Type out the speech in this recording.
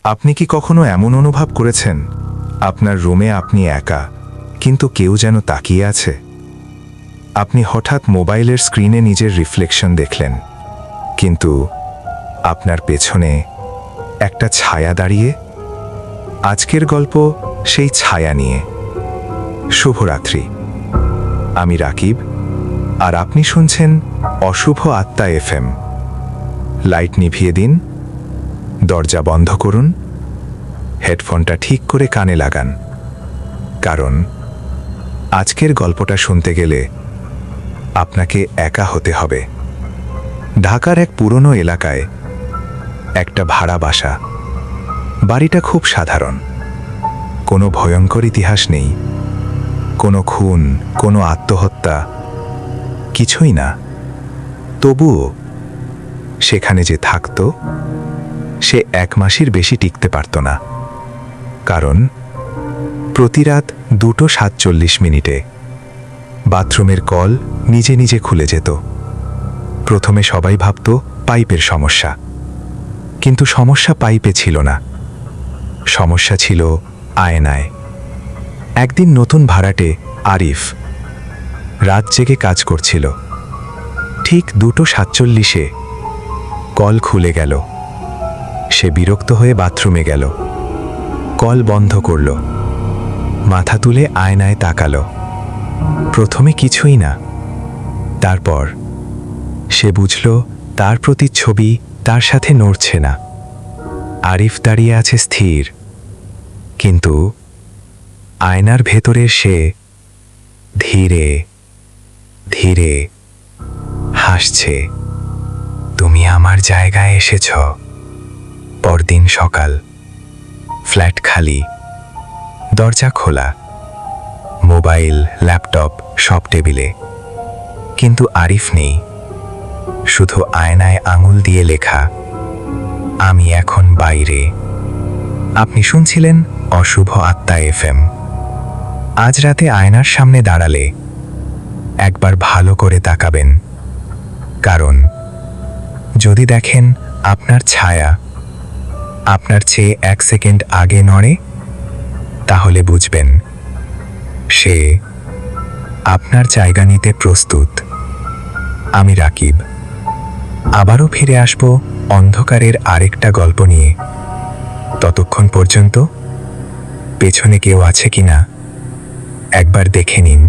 আপনি কি কখনো এমন অনুভব করেছেন আপনার রুমে আপনি একা, কিন্তু কেউ যেন তাকিয়ে আছে? আপনি হঠাৎ মোবাইলের স্ক্রিনে নিজের রিফ্লেকশন দেখলেন, কিন্তু আপনার পেছনে একটা ছায়া দাঁড়িয়ে। আজকের গল্প সেই ছায়া নিয়ে। শুভরাত্রি। আমি রাকিব, আর আপনি শুনছেন অশুভ আত্মা FM। লাইট নিভিয়ে দিন, দরজা বন্ধ করুন, হেডফোনটা ঠিক করে কানে লাগান, কারণ আজকের গল্পটা শুনতে গেলে আপনাকে একা হতে হবে। ঢাকার এক পুরনো এলাকায় একটা ভাড়া বাসা। বাড়িটা খুব সাধারণ, কোনো ভয়ঙ্কর ইতিহাস নেই, কোনো খুন, কোনো আত্মহত্যা, কিছুই না। তবুও সেখানে যে থাকত, সে 1 মাসের বেশি টিকতে পারত না। কারণ প্রতি রাত 2:47 বাথরুমের কল নিজে নিজে খুলে যেত। প্রথমে সবাই ভাবত পাইপের সমস্যা, কিন্তু সমস্যা পাইপে ছিল না, সমস্যা ছিল আয়নায়। একদিন নতুন ভাড়াটে আরিফ রাত জেগে কাজ করছিল। ঠিক 2:47 কল খুলে গেল। সে বিরক্ত হয়ে বাথরুমে গেল, কল বন্ধ করল, মাথা তুলে আয়নায় তাকালো। প্রথমে কিছুই না। তারপর সে বুঝল তার প্রতিচ্ছবি তার সাথে নড়ছে না। আরিফ দাঁড়িয়ে আছে স্থির, কিন্তু আয়নার ভেতরে সে ধীরে ধীরে হাসছে। তুমি আমার জায়গায় এসেছ। পরদিন সকাল, ফ্ল্যাট খালি, দরজা খোলা, মোবাইল, ল্যাপটপ সব টেবিলে, কিন্তু আরিফ নেই। শুধু আয়নায় আঙুল দিয়ে লেখা, আমি এখন বাইরে। আপনি শুনছিলেন অশুভ আত্মা FM। আজ রাতে আয়নার সামনে দাঁড়ালে একবার ভালো করে তাকাবেন, কারণ যদি দেখেন আপনার ছায়া আপনার চেয়ে 1 সেকেন্ড আগে নড়ে, তাহলে বুঝবেন সে আপনার জায়গা নিতে প্রস্তুত। আমি রাকিব, আবারও ফিরে আসব অন্ধকারের আরেকটা গল্প নিয়ে। ততক্ষণ পর্যন্ত পেছনে কেউ আছে কিনা একবার দেখে নিন।